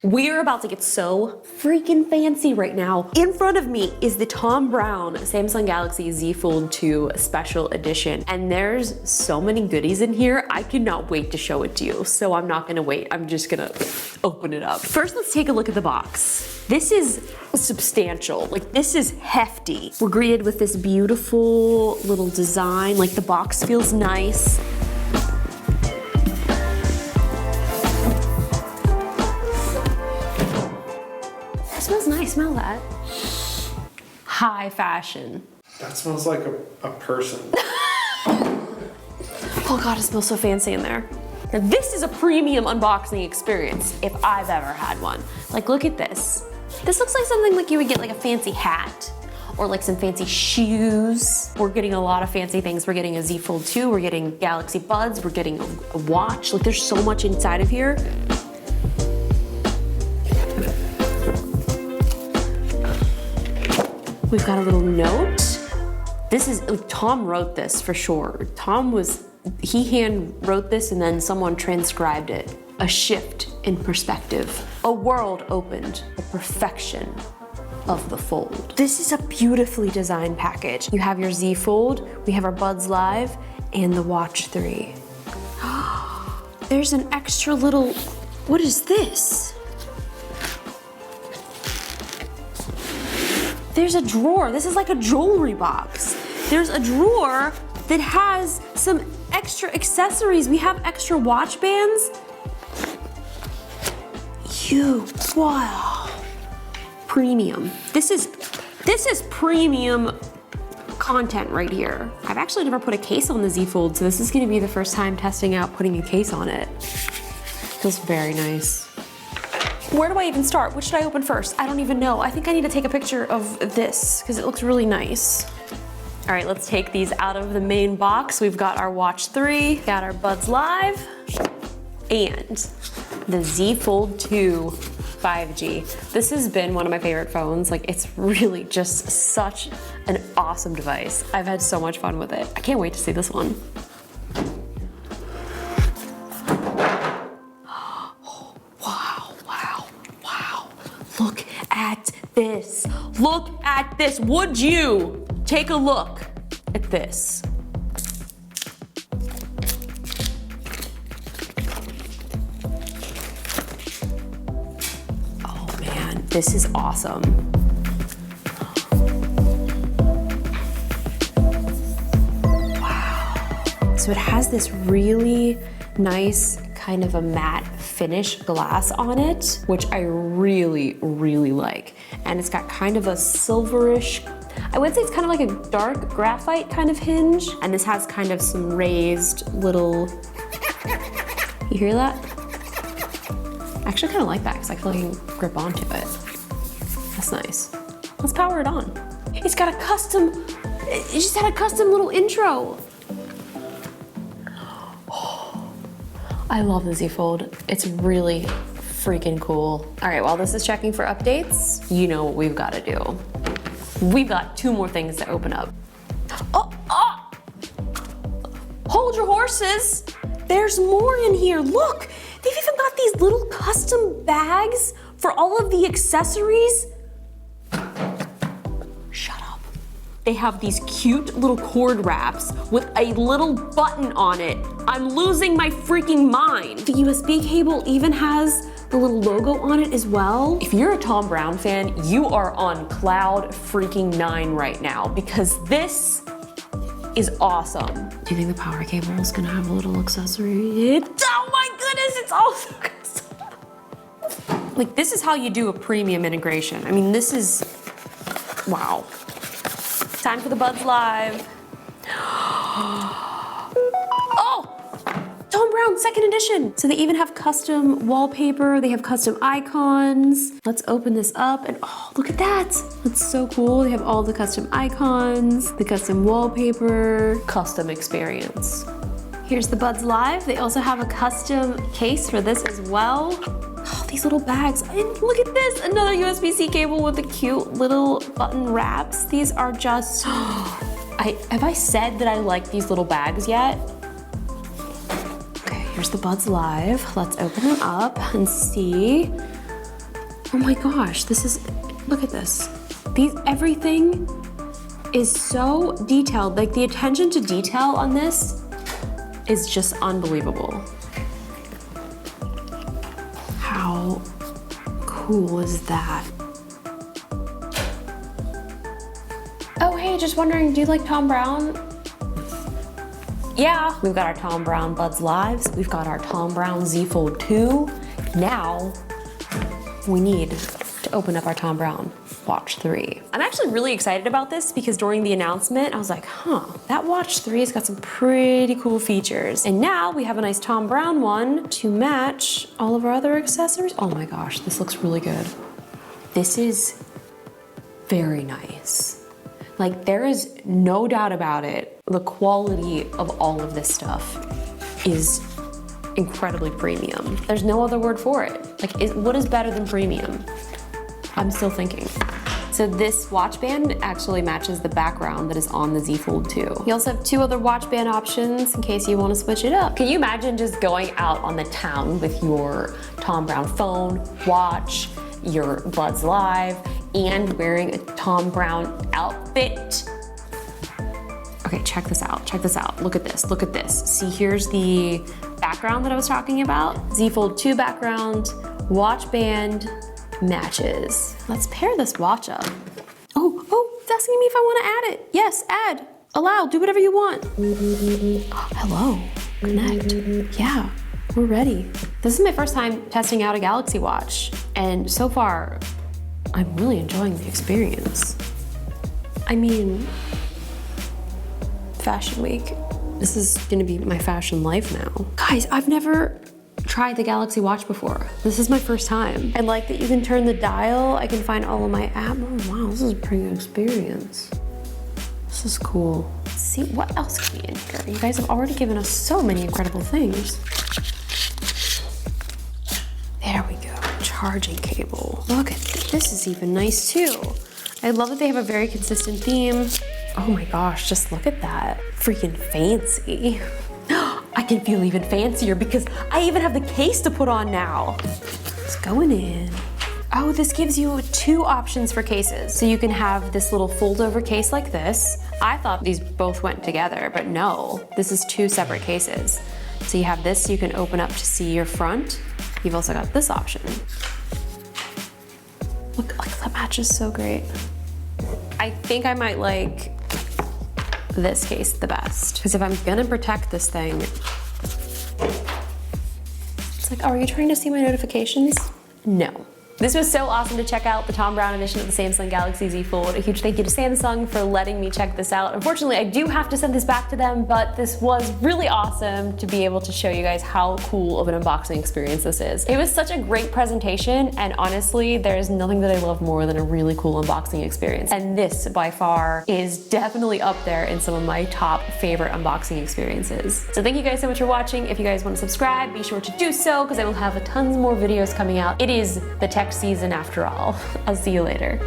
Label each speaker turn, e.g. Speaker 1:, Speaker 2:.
Speaker 1: We are about to get so freaking fancy right now. In front of me is the Thom Browne Samsung Galaxy Z Fold 2 Special Edition. And there's so many goodies in here, I cannot wait to show it to you. So I'm not gonna wait, I'm just gonna open it up. First, let's take a look at the box. This is substantial, like this is hefty. We're greeted with this beautiful little design, like the box feels nice. Smells nice, smell that. High fashion.
Speaker 2: That smells like a person.
Speaker 1: Oh God, it smells so fancy in there. Now this is a premium unboxing experience if I've ever had one. Like, look at this. This looks like something like you would get like a fancy hat or like some fancy shoes. We're getting a lot of fancy things. We're getting a Z Fold 2, we're getting Galaxy Buds, we're getting a watch. Like there's so much inside of here. We've got a little note. This is, Tom wrote this for sure. He hand wrote this and then someone transcribed it. A shift in perspective. A world opened, the perfection of the fold. This is a beautifully designed package. You have your Z Fold, we have our Buds Live, and the Watch 3. There's an extra little, what is this? There's a drawer. This is like a jewelry box. There's a drawer that has some extra accessories. We have extra watch bands. Wow. Premium. This is premium content right here. I've actually never put a case on the Z Fold, so this is gonna be the first time testing out putting a case on it. Feels very nice. Where do I even start? Which should I open first? I don't even know. I think I need to take a picture of this because it looks really nice. All right, let's take these out of the main box. We've got our Watch 3, got our Buds Live, and the Z Fold 2 5G. This has been one of my favorite phones. Like, it's really just such an awesome device. I've had so much fun with it. I can't wait to see this one. Look at this. Look at this. Would you take a look at this? Oh man, this is awesome. Wow. So it has this really nice kind of a matte finish glass on it, which I really, really like. And it's got kind of a silverish, I would say it's kind of like a dark graphite kind of hinge. And this has kind of some raised little, you hear that? I actually kind of like that because I feel like I can grip onto it. That's nice. Let's power it on. It's got a custom, it just had a custom little intro. I love the Z Fold. It's really freaking cool. All right, while this is checking for updates, you know what we've got to do. We've got 2 more things to open up. Oh! Hold your horses. There's more in here. Look, they've even got these little custom bags for all of the accessories. Shut up. They have these cute little cord wraps with a little button on it. I'm losing my freaking mind. The USB cable even has the little logo on it as well. If you're a Thom Browne fan, you are on cloud freaking 9 right now because this is awesome. Do you think the power cable is gonna have a little accessory? Oh my goodness, it's all so custom. Like, this is how you do a premium integration. I mean, this is, wow. Time for the Buds Live. Oh! Thom Browne, 2nd edition. So they even have custom wallpaper, they have custom icons. Let's open this up and oh, look at that. That's so cool. They have all the custom icons, the custom wallpaper, custom experience. Here's the Buds Live. They also have a custom case for this as well. Oh, these little bags. And look at this, another USB-C cable with the cute little button wraps. These are just, have I said that I like these little bags yet? Okay, here's the Buds Live. Let's open them up and see. Oh my gosh, this is, look at this. Everything is so detailed. Like the attention to detail on this is just unbelievable. How cool is that? Oh, hey, just wondering, do you like Thom Browne? Yeah, we've got our Thom Browne Buds Lives. We've got our Thom Browne Z Fold 2. Now, we need to open up our Thom Browne Watch 3. I'm actually really excited about this because during the announcement, I was like, that Watch 3 has got some pretty cool features. And now we have a nice Thom Browne one to match all of our other accessories. Oh my gosh, this looks really good. This is very nice. Like, there is no doubt about it. The quality of all of this stuff is incredibly premium. There's no other word for it. Like, what is better than premium? I'm still thinking. So this watch band actually matches the background that is on the Z Fold 2. You also have 2 other watch band options in case you want to switch it up. Can you imagine just going out on the town with your Thom Browne phone, watch, your Buds Live, and wearing a Thom Browne outfit? Okay, check this out, check this out. Look at this, look at this. See, here's the background that I was talking about. Z Fold 2 background, watch band, matches. Let's pair this watch up. Oh, it's asking me if I want to add it. Yes, add, allow, do whatever you want. Hello, connect. Yeah, we're ready. This is my first time testing out a Galaxy Watch, and so far, I'm really enjoying the experience. I mean, Fashion Week. This is gonna be my fashion life now. Guys, I've never tried the Galaxy Watch before. This is my first time. I like that you can turn the dial. I can find all of my apps. Oh wow, this is a pretty good experience. This is cool. Let's see, what else can be in here? You guys have already given us so many incredible things. There we go, charging cable. Look at this is even nice too. I love that they have a very consistent theme. Oh my gosh, just look at that. Freaking fancy. I can feel even fancier because I even have the case to put on now. It's going in. Oh, this gives you 2 options for cases. So you can have this little fold over case like this. I thought these both went together, but no, this is 2 separate cases. So you have this, you can open up to see your front. You've also got this option. Look, like that matches so great. I think I might like this case the best. Because if I'm gonna protect this thing, it's like, oh, are you trying to see my notifications? No. This was so awesome to check out, the Thom Browne edition of the Samsung Galaxy Z Fold. A huge thank you to Samsung for letting me check this out. Unfortunately, I do have to send this back to them, but this was really awesome to be able to show you guys how cool of an unboxing experience this is. It was such a great presentation, and honestly, there's nothing that I love more than a really cool unboxing experience. And this, by far, is definitely up there in some of my top favorite unboxing experiences. So thank you guys so much for watching. If you guys want to subscribe, be sure to do so, because I will have tons more videos coming out. It is the tech season after all. I'll see you later.